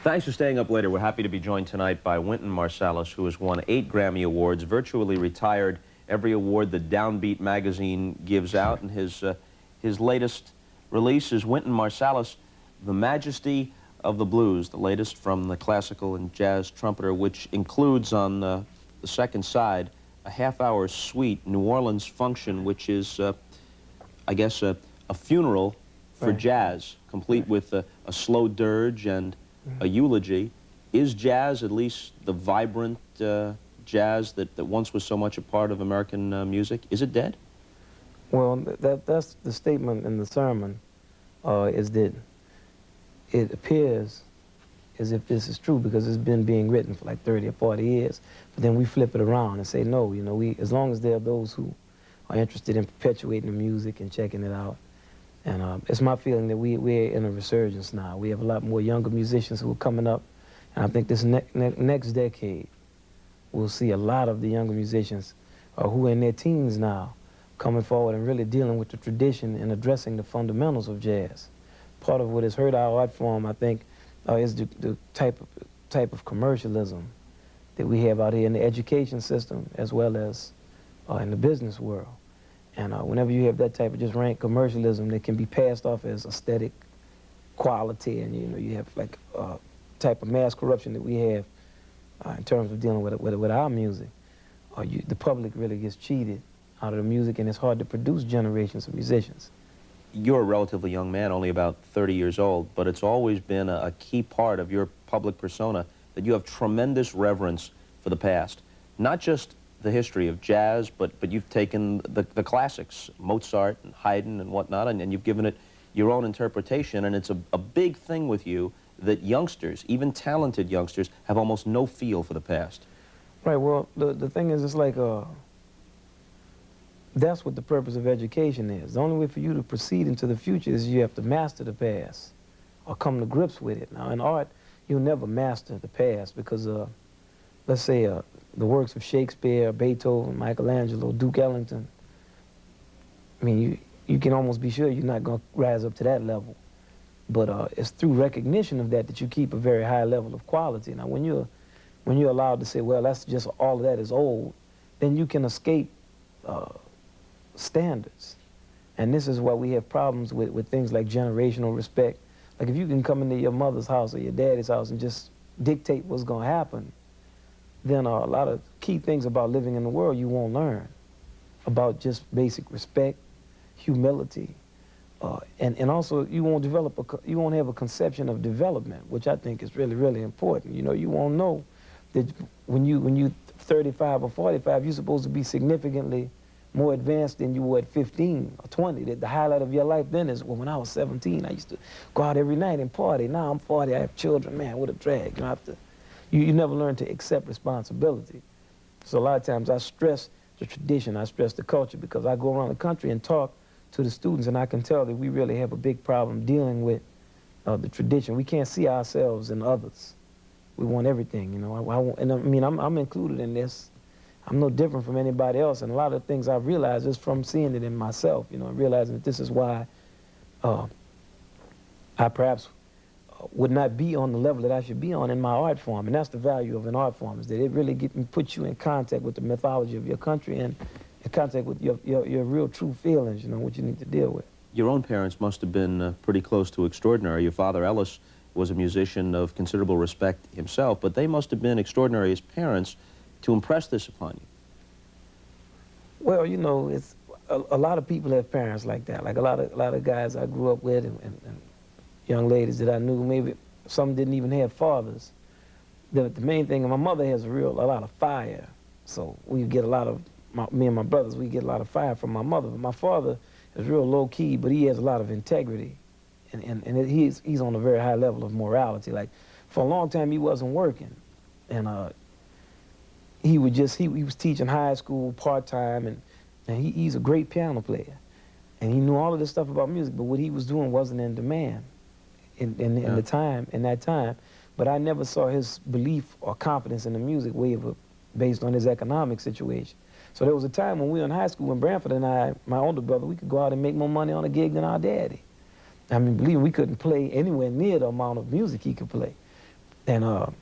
Thanks for staying up later. We're happy to be joined tonight by Wynton Marsalis, who has won 8 Grammy Awards, virtually retired every award that Downbeat magazine gives out, and his latest release is Wynton Marsalis, The Majesty of the Blues, the latest from the classical and jazz trumpeter, which includes on the second side a half-hour suite New Orleans function, which is, I guess, a funeral for jazz, complete with a slow dirge and a eulogy. Is jazz, at least the vibrant jazz that once was so much a part of American music, is it dead? Well, that's the statement in the sermon, is that it appears as if this is true because it's been being written for like 30 or 40 years. But then we flip it around and say, no, you know, as long as there are those who are interested in perpetuating the music and checking it out. And it's my feeling that we're in a resurgence now. We have a lot more younger musicians who are coming up. And I think this next decade, we'll see a lot of the younger musicians who are in their teens now coming forward and really dealing with the tradition and addressing the fundamentals of jazz. Part of what has hurt our art form, I think, is the type of commercialism that we have out here in the education system as well as in the business world. And whenever you have that type of just rank commercialism that can be passed off as aesthetic quality, and you know you have like type of mass corruption that we have in terms of dealing with our music, the public really gets cheated out of the music, and it's hard to produce generations of musicians. You're a relatively young man, only about 30 years old, but it's always been a key part of your public persona that you have tremendous reverence for the past. Not just the history of jazz, but you've taken the classics, Mozart and Haydn and whatnot, and you've given it your own interpretation, and it's a big thing with you that youngsters, even talented youngsters, have almost no feel for the past. Right, well, the thing is, it's like, that's what the purpose of education is. The only way for you to proceed into the future is you have to master the past or come to grips with it. Now, in art, you'll never master the past because, let's say, the works of Shakespeare, Beethoven, Michelangelo, Duke Ellington, I mean, you can almost be sure you're not going to rise up to that level. But it's through recognition of that you keep a very high level of quality. Now, when you're allowed to say, well, that's just all of that is old, then you can escape standards. And this is why we have problems with things like generational respect. Like if you can come into your mother's house or your daddy's house and just dictate what's going to happen, then a lot of key things about living in the world you won't learn, about just basic respect, humility, and also you won't have a conception of development, which I think is really, really important. You know, you won't know that when you're 35 or 45, you're supposed to be significantly more advanced than you were at 15 or 20. That the highlight of your life then is, well, when I was 17, I used to go out every night and party. Now I'm 40, I have children. Man, what a drag. You never learn to accept responsibility. So a lot of times I stress the tradition, I stress the culture, because I go around the country and talk to the students, and I can tell that we really have a big problem dealing with the tradition. We can't see ourselves in others. We want everything, you know. I'm included in this. I'm no different from anybody else, and a lot of things I've realized is from seeing it in myself, you know, and realizing that this is why I perhaps would not be on the level that I should be on in my art form. And that's the value of an art form, is that it really puts you in contact with the mythology of your country and in contact with your real true feelings, you know, what you need to deal with. Your own parents must have been pretty close to extraordinary. Your father, Ellis, was a musician of considerable respect himself, but they must have been extraordinary as parents to impress this upon you. Well, you know, it's a lot of people have parents like that. Like a lot of guys I grew up with and young ladies that I knew, maybe some didn't even have fathers. The main thing, my mother has a lot of fire. So we get a lot of, me and my brothers, we get a lot of fire from my mother. But my father is real low key, but he has a lot of integrity. And he's on a very high level of morality. Like for a long time he wasn't working. And he was teaching high school part-time, and he's a great piano player. And he knew all of this stuff about music, but what he was doing wasn't in demand in that time. But I never saw his belief or confidence in the music waver based on his economic situation. So there was a time when we were in high school, when Branford and I, my older brother, we could go out and make more money on a gig than our daddy. I mean, believe me, we couldn't play anywhere near the amount of music he could play. And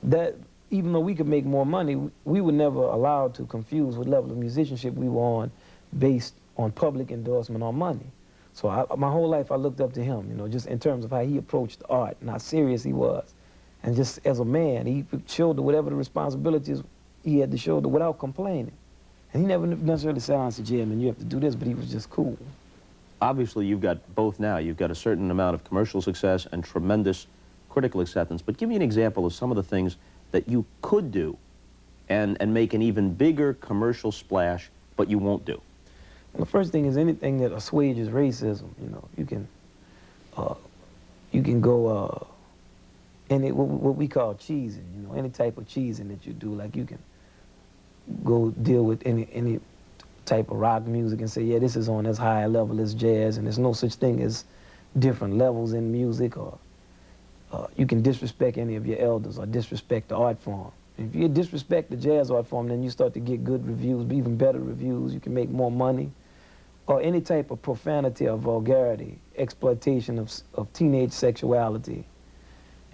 that, even though we could make more money, we were never allowed to confuse what level of musicianship we were on based on public endorsement or money. So my whole life I looked up to him, you know, just in terms of how he approached art and how serious he was. And just as a man, he shouldered whatever the responsibilities he had to shoulder without complaining. And he never necessarily said, I said, yeah, man, you have to do this, but he was just cool. Obviously, you've got both now. You've got a certain amount of commercial success and tremendous critical acceptance. But give me an example of some of the things that you could do and make an even bigger commercial splash, but you won't do. And the first thing is anything that assuages racism. You know, you can go what we call cheesing. You know, any type of cheesing that you do, like you can go deal with any type of rock music and say, yeah, this is on as high a level as jazz, and there's no such thing as different levels in music, or you can disrespect any of your elders or disrespect the art form. If you disrespect the jazz art form, then you start to get good reviews, even better reviews. You can make more money. Or any type of profanity or vulgarity, exploitation of teenage sexuality.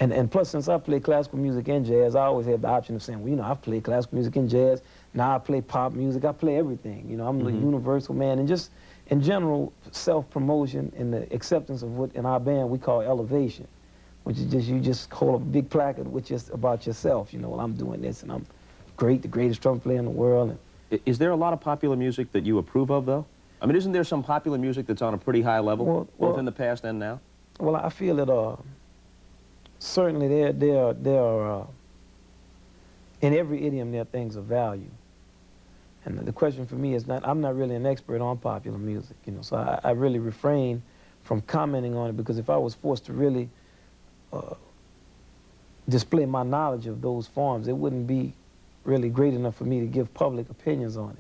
And plus, since I play classical music and jazz, I always have the option of saying, well, you know, I've played classical music and jazz, now I play pop music, I play everything. You know, I'm the universal man. And just, in general, self-promotion and the acceptance of what in our band we call elevation, which is just, you just hold a big placard which is about yourself. You know, well, I'm doing this and I'm great, the greatest trumpet player in the world. And is there a lot of popular music that you approve of, though? I mean, isn't there some popular music that's on a pretty high level, both in the past and now? Well, I feel that certainly there are in every idiom there are things of value. And the question for me is not, I'm not really an expert on popular music, you know, so I really refrain from commenting on it, because if I was forced to really display my knowledge of those forms, it wouldn't be really great enough for me to give public opinions on it.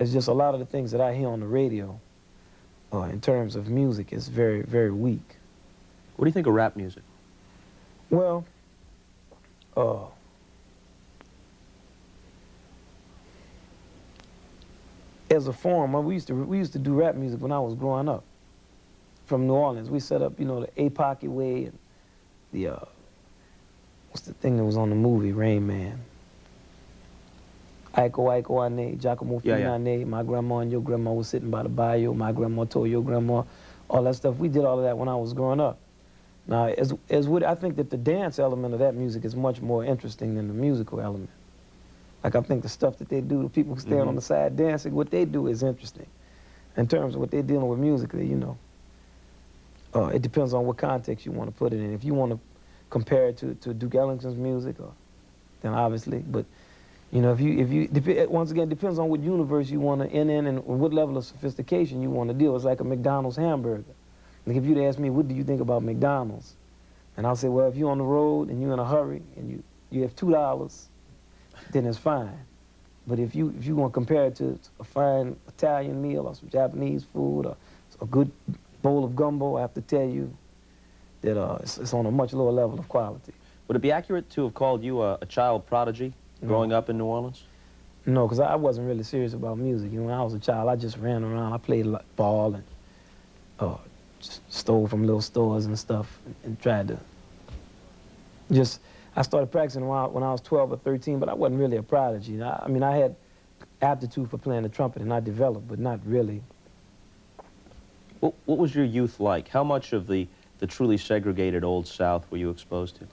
It's just a lot of the things that I hear on the radio in terms of music is very, very weak. What do you think of rap music? Well, as a form, we used to do rap music when I was growing up. From New Orleans, we set up, you know, the APOC way and the what's the thing that was on the movie Rain Man? Iko Ane, Giacomo Finane, my grandma and your grandma was sitting by the bayou, my grandma told your grandma, all that stuff. We did all of that when I was growing up. Now, I think that the dance element of that music is much more interesting than the musical element. Like, I think the stuff that they do, the people who stand on the side dancing, what they do is interesting. In terms of what they're dealing with musically, you know. It depends on what context you want to put it in. If you want to compare it to Duke Ellington's music, then obviously, but you know, once again, it depends on what universe you want to end in and what level of sophistication you want to deal. It's like a McDonald's hamburger. Like if you'd ask me, what do you think about McDonald's? And I'll say, well, if you're on the road and you're in a hurry and you have $2, then it's fine. But if you want to compare it to a fine Italian meal or some Japanese food or a good bowl of gumbo, I have to tell you that it's on a much lower level of quality. Would it be accurate to have called you a child prodigy growing up in New Orleans? No, because I wasn't really serious about music. You know, when I was a child, I just ran around. I played ball and stole from little stores and stuff and tried to I started practicing when I was 12 or 13, but I wasn't really a prodigy. I mean, I had aptitude for playing the trumpet, and I developed, but not really. What was your youth like? How much of the truly segregated Old South were you exposed to?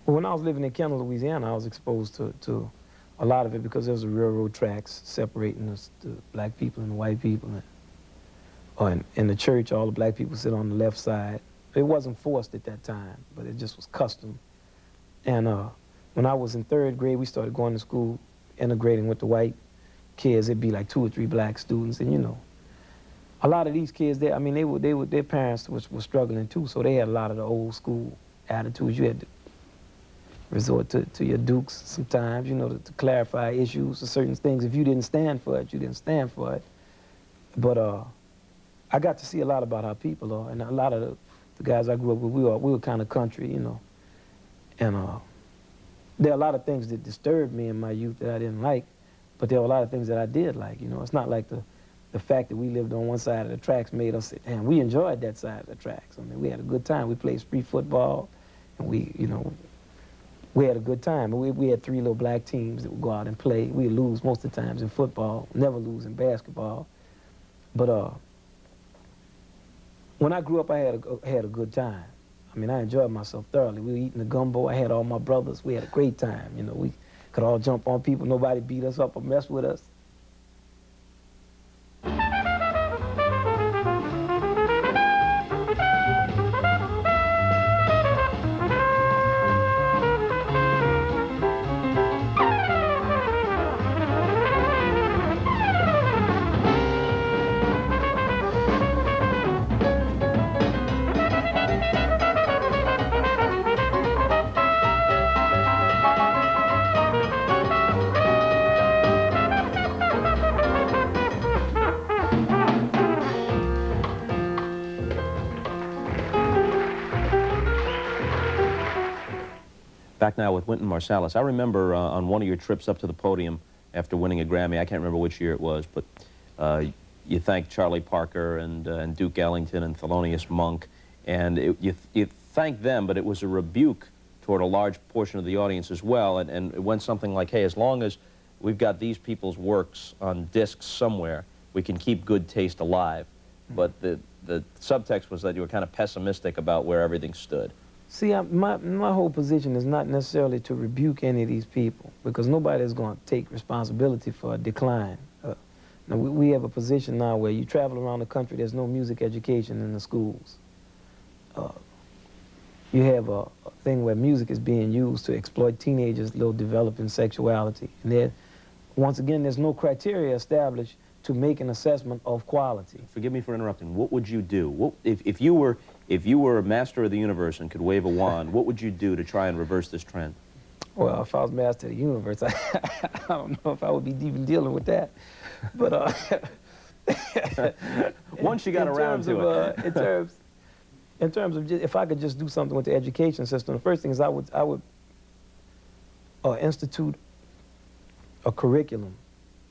Well, when I was living in Kendall, Louisiana, I was exposed to a lot of it because there was the railroad tracks separating the black people and the white people. And in the church, all the black people sit on the left side. It wasn't forced at that time, but it just was custom. And when I was in 3rd grade, we started going to school, integrating with the white kids. It'd be like 2 or 3 black students, and you know, a lot of these kids, their parents were struggling too, so they had a lot of the old school attitudes. You had to resort to your dukes sometimes, you know, to clarify issues or certain things. If you didn't stand for it, you didn't stand for it. But I got to see a lot about how people are, and a lot of the guys I grew up with, we were kind of country, you know. And there are a lot of things that disturbed me in my youth that I didn't like, but there were a lot of things that I did like, you know. It's not like the fact that we lived on one side of the tracks made us say, damn, we enjoyed that side of the tracks. I mean, we had a good time. We played street football, and we, you know, we had a good time. We had 3 little black teams that would go out and play. We'd lose most of the times in football, never lose in basketball. But when I grew up, I had a good time. I mean, I enjoyed myself thoroughly. We were eating the gumbo. I had all my brothers. We had a great time. You know, we could all jump on people. Nobody beat us up or mess with us. Back now with Wynton Marsalis. I remember on one of your trips up to the podium after winning a Grammy, I can't remember which year it was, but you thanked Charlie Parker and Duke Ellington and Thelonious Monk, and you thanked them, but it was a rebuke toward a large portion of the audience as well, and it went something like, hey, as long as we've got these people's works on discs somewhere, we can keep good taste alive. But the subtext was that you were kind of pessimistic about where everything stood. See, my whole position is not necessarily to rebuke any of these people, because nobody is going to take responsibility for a decline. Now we have a position now where you travel around the country, there's no music education in the schools. You have a thing where music is being used to exploit teenagers' little developing sexuality. And there, once again, there's no criteria established to make an assessment of quality. Forgive me for interrupting. What would you do? If you were a master of the universe and could wave a wand, what would you do to try and reverse this trend? Well, if I was master of the universe, I don't know if I would be even dealing with that. But once you got around to it. In terms of just, if I could just do something with the education system, the first thing is I would institute a curriculum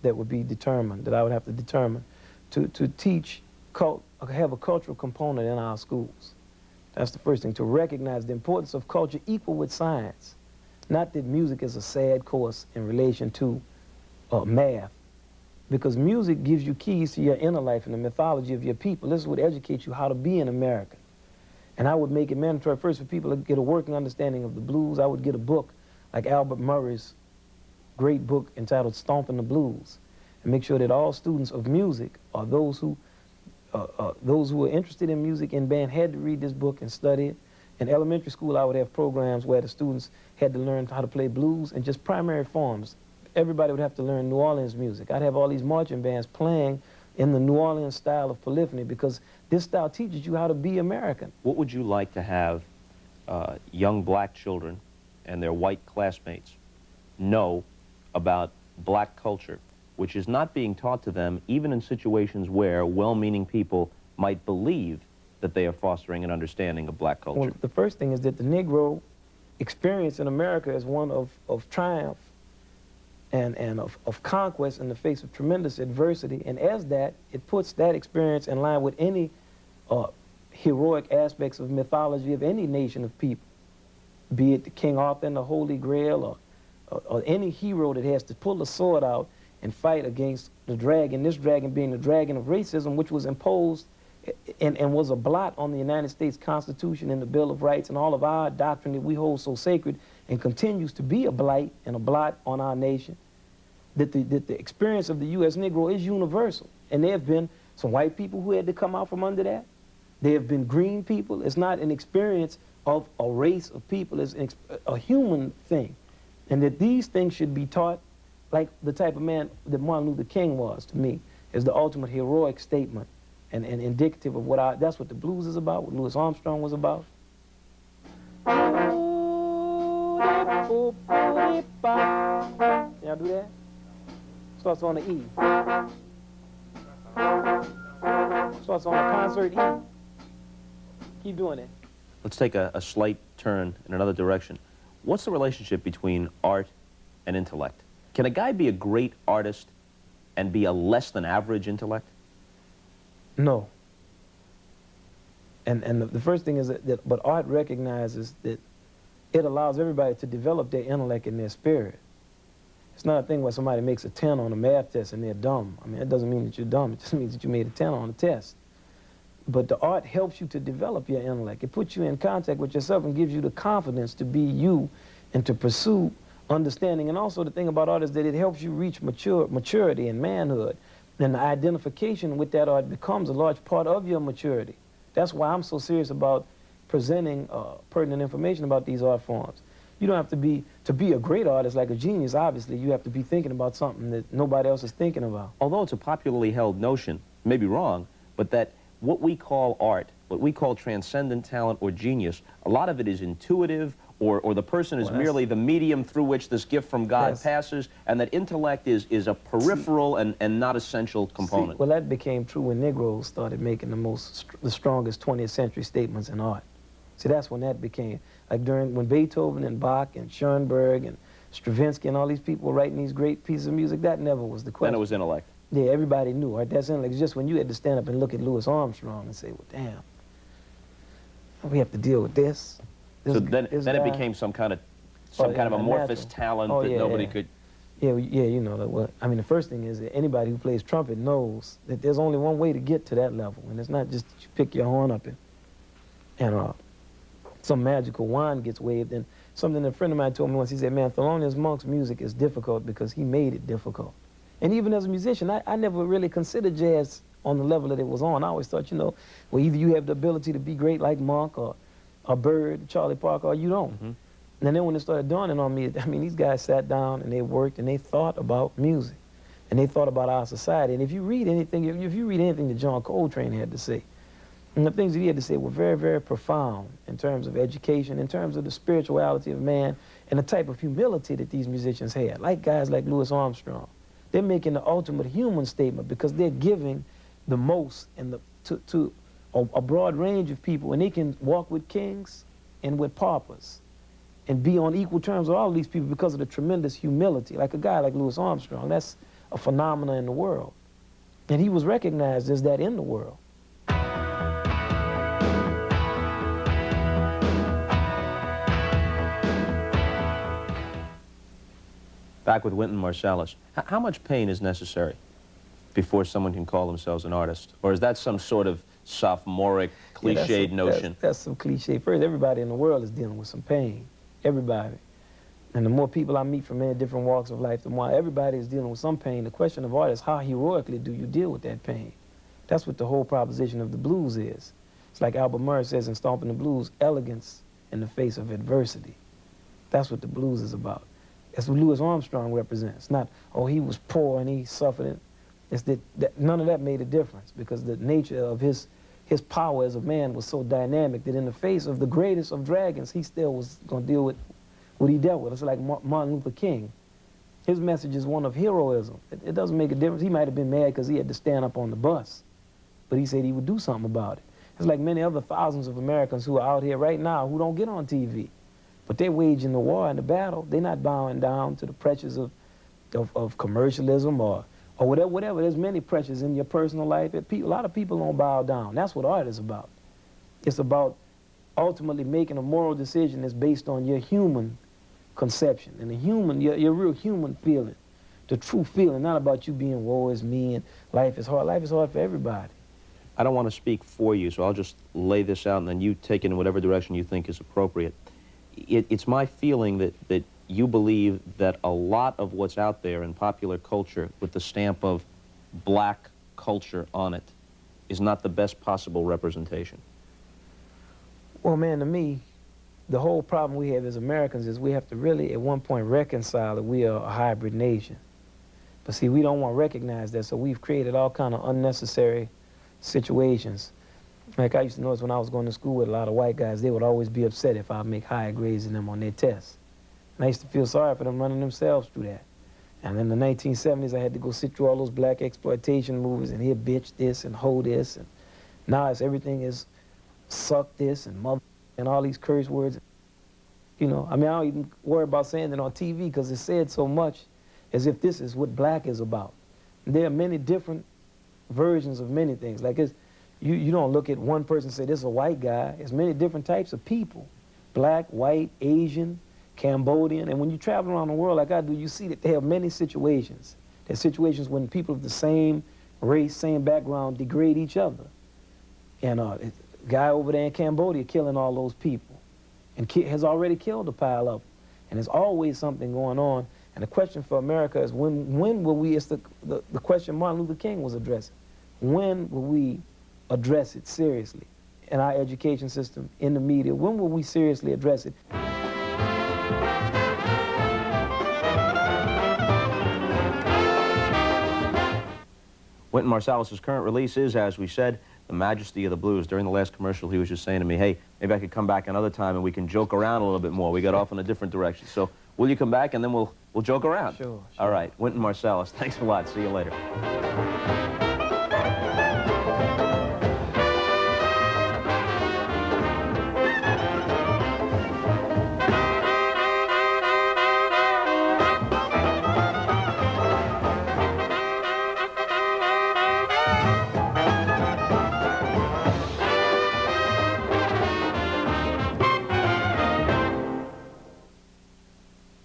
that would be determined, that I would have to determine, to teach, have a cultural component in our schools. That's the first thing, to recognize the importance of culture equal with science. Not that music is a sad course in relation to math, because music gives you keys to your inner life and the mythology of your people. This would educate you how to be an American. And I would make it mandatory first for people to get a working understanding of the blues. I would get a book like Albert Murray's great book entitled Stomping the Blues, and make sure that all students of music, or those who are interested in music and band, had to read this book and study it. In elementary school, I would have programs where the students had to learn how to play blues in just primary forms. Everybody would have to learn New Orleans music. I'd have all these marching bands playing in the New Orleans style of polyphony, because this style teaches you how to be American. What would you like to have young black children and their white classmates know about black culture, which is not being taught to them even in situations where well-meaning people might believe that they are fostering an understanding of black culture? Well, the first thing is that the Negro experience in America is one of triumph and of conquest in the face of tremendous adversity, and as that, it puts that experience in line with any heroic aspects of mythology of any nation of people, be it the King Arthur and the Holy Grail, or any hero that has to pull the sword out and fight against the dragon, this dragon being the dragon of racism, which was imposed and was a blot on the United States Constitution and the Bill of Rights and all of our doctrine that we hold so sacred, and continues to be a blight and a blot on our nation. That the experience of the U.S. Negro is universal. And there have been some white people who had to come out from under that. There have been green people. It's not an experience of a race of people. It's a human thing. And that these things should be taught like the type of man that Martin Luther King was, to me, is the ultimate heroic statement and indicative of that's what the blues is about, what Louis Armstrong was about. Y'all do that? Starts on the E. Starts on a concert E. Keep doing it. Let's take a slight turn in another direction. What's the relationship between art and intellect? Can a guy be a great artist and be a less than average intellect? No. And the first thing is that but art recognizes that it allows everybody to develop their intellect and their spirit. It's not a thing where somebody makes a 10 on a math test and they're dumb. I mean, it doesn't mean that you're dumb. It just means that you made a 10 on a test. But the art helps you to develop your intellect. It puts you in contact with yourself and gives you the confidence to be you and to pursue understanding. And also the thing about art is that it helps you reach maturity and manhood. And the identification with that art becomes a large part of your maturity. That's why I'm so serious about presenting pertinent information about these art forms. You don't have to be a great artist like a genius, obviously. You have to be thinking about something that nobody else is thinking about. Although it's a popularly held notion, maybe wrong, but that what we call art, what we call transcendent talent or genius, a lot of it is intuitive, or the person is merely the medium through which this gift from God passes, and that intellect is a peripheral and not essential component. Well, that became true when Negroes started making the strongest 20th century statements in art. See, that's when that became, like when Beethoven and Bach and Schoenberg and Stravinsky and all these people were writing these great pieces of music, that never was the question. Then it was intellect. Yeah, everybody knew, right? That's intellect. It's just when you had to stand up and look at Louis Armstrong and say, well, damn, we have to deal with this. So then it became some kind of amorphous talent that nobody could... Yeah, you know, well, I mean, the first thing is that anybody who plays trumpet knows that there's only one way to get to that level, and it's not just that you pick your horn up and some magical wand gets waved. And something a friend of mine told me once, he said, man, Thelonious Monk's music is difficult because he made it difficult. And even as a musician, I never really considered jazz on the level that it was on. I always thought, you know, well, either you have the ability to be great like Monk or Bird, Charlie Parker, or you don't. Mm-hmm. And then when it started dawning on me, I mean, these guys sat down and they worked and they thought about music. And they thought about our society. And if you read anything, that John Coltrane had to say, and the things that he had to say were very, very profound in terms of education, in terms of the spirituality of man, and the type of humility that these musicians had, like guys like Louis Armstrong. They're making the ultimate human statement because they're giving the most and to a broad range of people, and they can walk with kings and with paupers and be on equal terms with all of these people because of the tremendous humility. Like a guy like Louis Armstrong, that's a phenomenon in the world. And he was recognized as that in the world. Back with Wynton Marsalis. How much pain is necessary before someone can call themselves an artist? Or is that some sort of sophomoric, cliched notion? That's some cliche. First, everybody in the world is dealing with some pain. Everybody. And the more people I meet from many different walks of life, the more everybody is dealing with some pain. The question of art is how heroically do you deal with that pain? That's what the whole proposition of the blues is. It's like Albert Murray says in Stomping the Blues, elegance in the face of adversity. That's what the blues is about. That's what Louis Armstrong represents. Not, oh, he was poor and he suffered it. It's that none of that made a difference because the nature of his power as a man was so dynamic that in the face of the greatest of dragons, he still was going to deal with what he dealt with. It's like Martin Luther King. His message is one of heroism. It doesn't make a difference. He might have been mad because he had to stand up on the bus, but he said he would do something about it. It's like many other thousands of Americans who are out here right now who don't get on TV. But they're waging the war and the battle. They're not bowing down to the pressures of commercialism or whatever. There's many pressures in your personal life. A lot of people don't bow down. That's what art is about. It's about ultimately making a moral decision that's based on your human conception and your real human feeling, the true feeling, not about you being woe is me and life is hard. Life is hard for everybody. I don't want to speak for you, so I'll just lay this out and then you take it in whatever direction you think is appropriate. It's my feeling that you believe that a lot of what's out there in popular culture with the stamp of black culture on it is not the best possible representation. Well, man, to me, the whole problem we have as Americans is we have to really, at one point, reconcile that we are a hybrid nation. But see, we don't want to recognize that, so we've created all kind of unnecessary situations. Like I used to notice when I was going to school with a lot of white guys, they would always be upset if I make higher grades than them on their tests. And I used to feel sorry for them running themselves through that. And in the 1970s, I had to go sit through all those black exploitation movies and hear bitch this and hoe this. And now everything is suck this and mother and all these curse words. You know, I mean, I don't even worry about saying it on TV because it's said so much as if this is what black is about. And there are many different versions of many things. Like you don't look at one person and say, this is a white guy. There's many different types of people. black, white, Asian, Cambodian. And when you travel around the world like I do, you see that they have many situations. There's situations when people of the same race, same background degrade each other. And a guy over there in Cambodia killing all those people and has already killed a pile of them. And there's always something going on. And the question for America is when will we, it's the question Martin Luther King was addressing. When will we address it seriously in our education system, in the media? When will we seriously address it? Wynton Marsalis' current release is, as we said, The Majesty of the Blues. During the last commercial, he was just saying to me, hey, maybe I could come back another time and we can joke around a little bit more. We got off in a different direction. So will you come back and then we'll joke around? Sure. All right. Wynton Marsalis, thanks a lot. See you later.